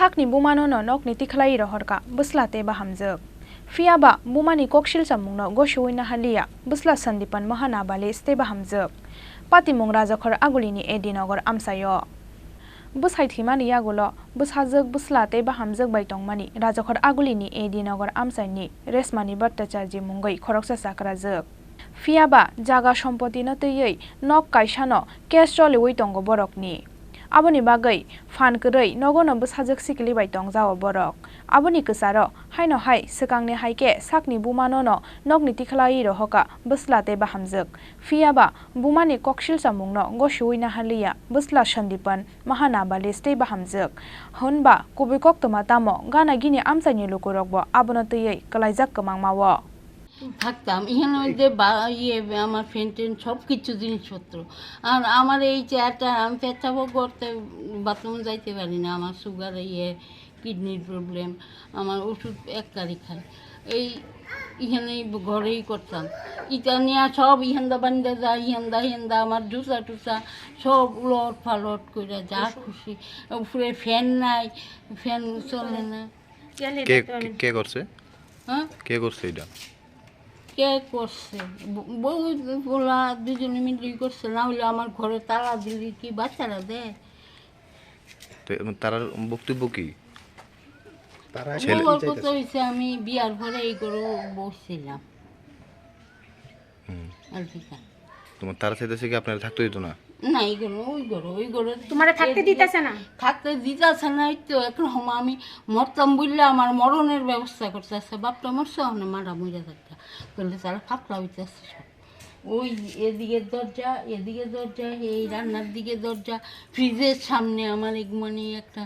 Sakni Buma Nono Nokni Tikhlaiwi Rohorkha Bwsla te Bahamjwk Fiaba Bumani kokshil samungno goshuina halia Bwsla sandipan mahana bale ste Bahamjwk Patimung Rajakhor Agulini Nagar Amchaio Bwshaithimani yagulo Bwsajwk Bwsla te Bahamjwk baitongmani Rajakhor Agulini Nagar Amchaini resmani bhattacharji mungai khoroksa sakrajwk Fiaba jaga sompoti no tei nok kaisano cash choliwi tongo borokni Aboni bagai fan korei nogono bwsajwk sikilibai tongjao borok aboni kwsaro haino hai swkangni haike Sakni Buma Nono Nokni Tikhlaiwi Rohorkha Bwsla te Bahamjwk Fiaba Bumani kokshil samungno goshuina halia Bwsla sandipan mahana bale ste Bahamjwk honba kubikok toma tamo gana gini Amchaini lukurokbo abono tei kalaijak kamangmawo থাকতাম এখানে মধ্যে আমার ফেন্টেন সব কিছু জিনিসপত্র আর আমার এই চেয়ারটা আমি পেচ্ছাবো করতে বাথরুম যাইতে পারি না আমার সুগার কিডনির প্রবলেম আমার ওষুধ এক কারি খাই এই এখানেই ঘরেই করতাম ইটা নিয়ে সব ইহান্দা বান্দা যা ইহান্দা আমার জুসা টুসা সব উলট পালট করে যা খুশি উপরে ফ্যান নাই ফ্যান চলে না কে করছে হ্যাঁ কে করছে এটা কে করছে বহুত বলা দুজনে মিলেই করছে না হলে আমার ঘরে তালা দিলি কি বাচ্চারা দেয় তার বক্তব্য কি কথা হয়েছে আমি বিয়ার ঘরে এই করে বসছিলাম আর কি তোমার তারা চাইতেছে কি আপনারা থাকতে দিত না না এই ঘরে তোমার থাকতে দিতেছে না তো এখন আমি মরতাম বললে আমার মরণের ব্যবস্থা করতেছে বাপটা মরছে না মারা মরে থাকতা বললে তারা ফাঁকলা হইতেছে সব ওই এদিকে দরজা এই রান্নার দিকে দরজা ফ্রিজের সামনে আমার মানে একটা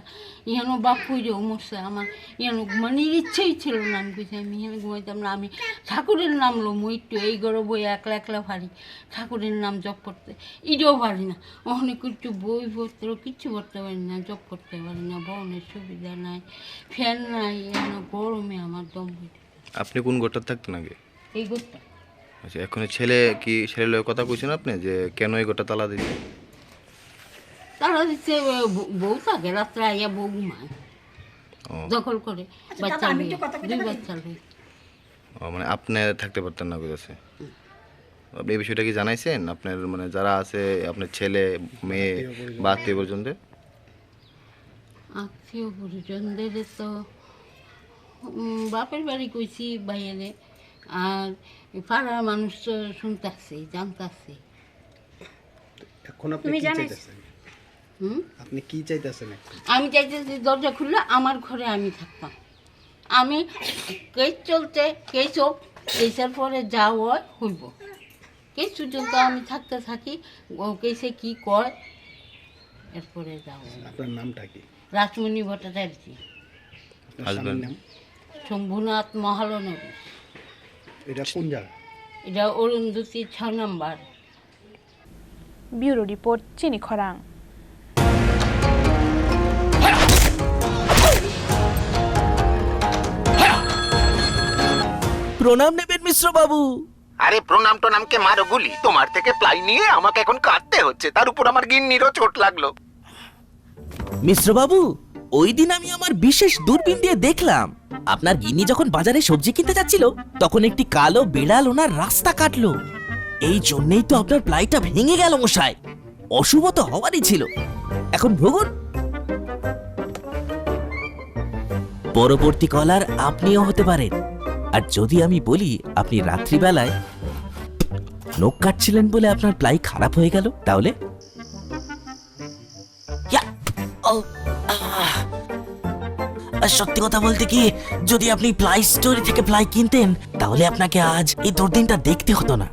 ইহানো বাপ হইরেও মরছে আমার ইহানো ঘুমানির ইচ্ছেই ছিল না আমি বুঝি আমি ইহানো ঘুমাইতাম না আমি ঠাকুরের নাম লো একটু এই ঘরে বই একলা ভারি ঠাকুরের নাম জপ করতে এটাও পারি না অনেক একটু বই পড়তে কিচ্ছু করতে পারি না জপ করতে পারি না বনের সুবিধা নাই ফ্যান নাই এখানে গরমে আমার দম হইতে আপনি কোন ঘরটা থাকতেন আগে এই ঘরটা আচ্ছা এখন ছেলে লয়ে কথা কইছেন আপনি যে কেন এই ঘরটা তালা দিছে তারা দিচ্ছে বউ থাকে রাত্রে আইয়া বউ ঘুমায় দখল করে বাচ্চা দুই বাচ্চা মানে আপনি থাকতে পারতেন না কইতাছে আপনি এই বিষয়টা কি জানাইছেন আপনার মানে যারা আছে আপনার ছেলে মেয়ে বা আত্মীয় পর্যন্ত আত্মীয় পরিজনদের তো বাপের বাড়ি কইছি বাইরে আর পাড়ার মানুষ তো শুনতেছে জানতেছে এখন আপনি কি চাইতেছেন আপনি কি চাইতেছেন আমি চাইতেছি দরজা খুললে আমার ঘরে আমি থাকতাম আমি কেস চলতে কেসের পরে যা হয় হইব কেস পর্যন্ত আমি থাকতে থাকি কেসে কি কয় এরপরে যাও আপনার নামটা কি রাসমণি ভট্টাচার্য হাজবেন্ড নাম শম্ভুনাথ মহালনগর এটা কোন জায়গা এটা অরুন্ধতী 6 নম্বর ব্যুরো রিপোর্ট চিনি খরাং প্রণাম নেবেন মিশ্র বাবু আরে প্রণাম তো নামকে মারো গুলি তোমার থেকে প্লাই নিয়ে আমাকে এখন কাটতে হচ্ছে তার উপর আমার গিন্নিরও চোট লাগলো মিশ্র বাবু ওই দিন আমি আমার বিশেষ দূরবীন দিয়ে দেখলাম আপনার গিন্নি যখন বাজারে সবজি কিনতে যাচ্ছিল তখন একটি কালো বিড়াল ওনার রাস্তা কাটলো এই জন্যই তো আপনার প্লাইটা ভেঙে গেল মশাই অশুভ তো হওয়ারই ছিল এখন ভোগুন পরবর্তী কলার আপনিও হতে পারেন আর যদি আমি বলি আপনি রাত্রিবেলায় নখ কাটছিলেন বলে আপনার প্লাই খারাপ হয়ে গেল তাহলে সত্যি কথা বলতে কি যদি আপনি প্লাই স্টোরি থেকে প্লাই কিনতেন তাহলে আপনাকে আজ এই দুর্দিনটা দেখতে হতো না